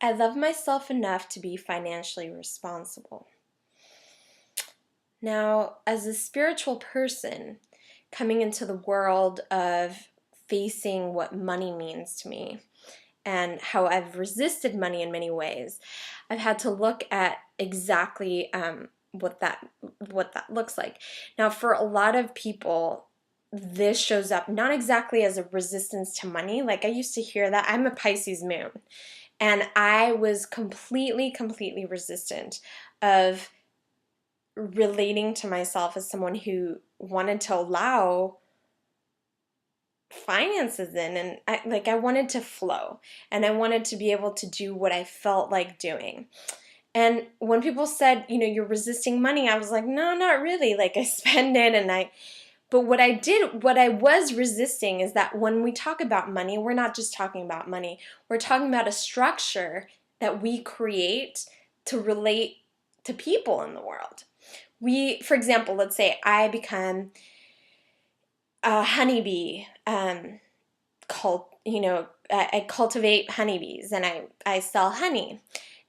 I love myself enough to be financially responsible. Now, as a spiritual person coming into the world of facing what money means to me and how I've resisted money in many ways, I've had to look at exactly what that looks like. Now, for a lot of people, this shows up not exactly as a resistance to money. Like I used to hear that. I'm a Pisces moon, and I was completely resistant of relating to myself as someone who wanted to allow finances in, and I wanted to flow, and I wanted to be able to do what I felt like doing. And when people said, you're resisting money, I was like, no, not really. Like I spend it but what I was resisting is that when we talk about money, we're not just talking about money. We're talking about a structure that we create to relate to people in the world. For example, let's say I become a honeybee, I cultivate honeybees and I sell honey.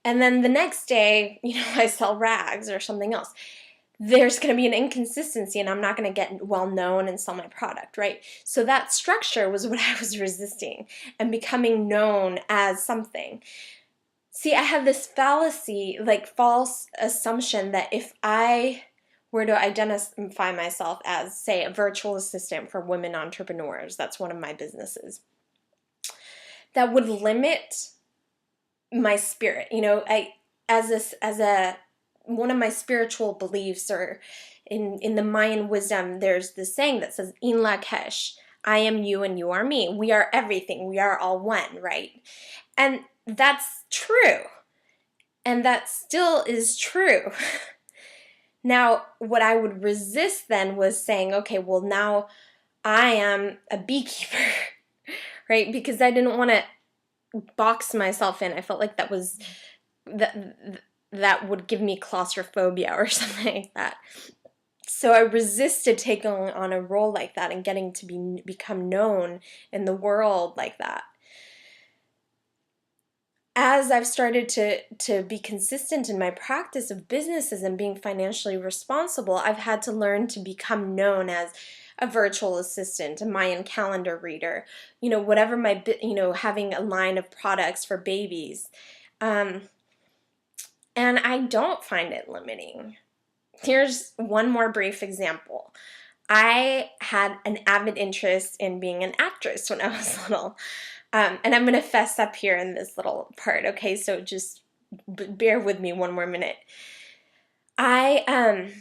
And then the next day, I sell rags or something else. There's going to be an inconsistency and I'm not going to get well known and sell my product, right? So that structure was what I was resisting, and becoming known as something. See, I had this fallacy, like false assumption that if I were to identify myself as, say, a virtual assistant for women entrepreneurs, that's one of my businesses, that would limit my spirit. One of my spiritual beliefs, or in the Mayan wisdom, there's this saying that says, In Lakesh, I am you and you are me. We are everything. We are all one, right? And that's true. And that still is true. Now, what I would resist then was saying, okay, well, now I am a beekeeper, right? Because I didn't want to box myself in. I felt like that would give me claustrophobia or something like that. So I resisted taking on a role like that and getting to become known in the world like that. As I've started to be consistent in my practice of businesses and being financially responsible, I've had to learn to become known as a virtual assistant, a Mayan calendar reader, whatever having a line of products for babies. And I don't find it limiting. Here's one more brief example. I had an avid interest in being an actress when I was little. And I'm going to fess up here in this little part, okay? So just bear with me one more minute. I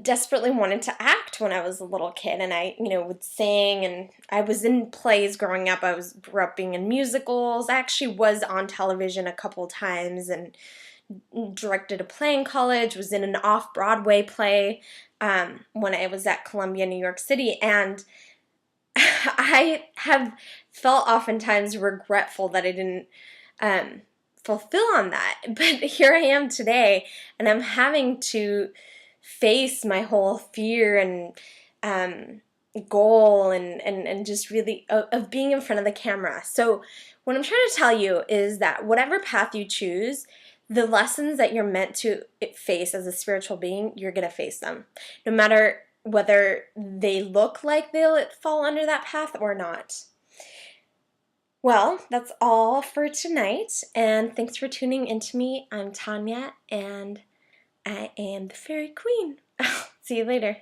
desperately wanted to act when I was a little kid, and I, would sing, and I was in plays growing up. I grew up being in musicals. I actually was on television a couple times and directed a play in college, was in an off-Broadway play when I was at Columbia, New York City, and I have felt oftentimes regretful that I didn't fulfill on that. But here I am today, and I'm having to face my whole fear and goal and just really of being in front of the camera. So what I'm trying to tell you is that whatever path you choose, the lessons that you're meant to face as a spiritual being, you're going to face them. No matter whether they look like they'll fall under that path or not. Well, that's all for tonight, and thanks for tuning into me. I'm Tanya, and I am the Fairy Queen. See you later.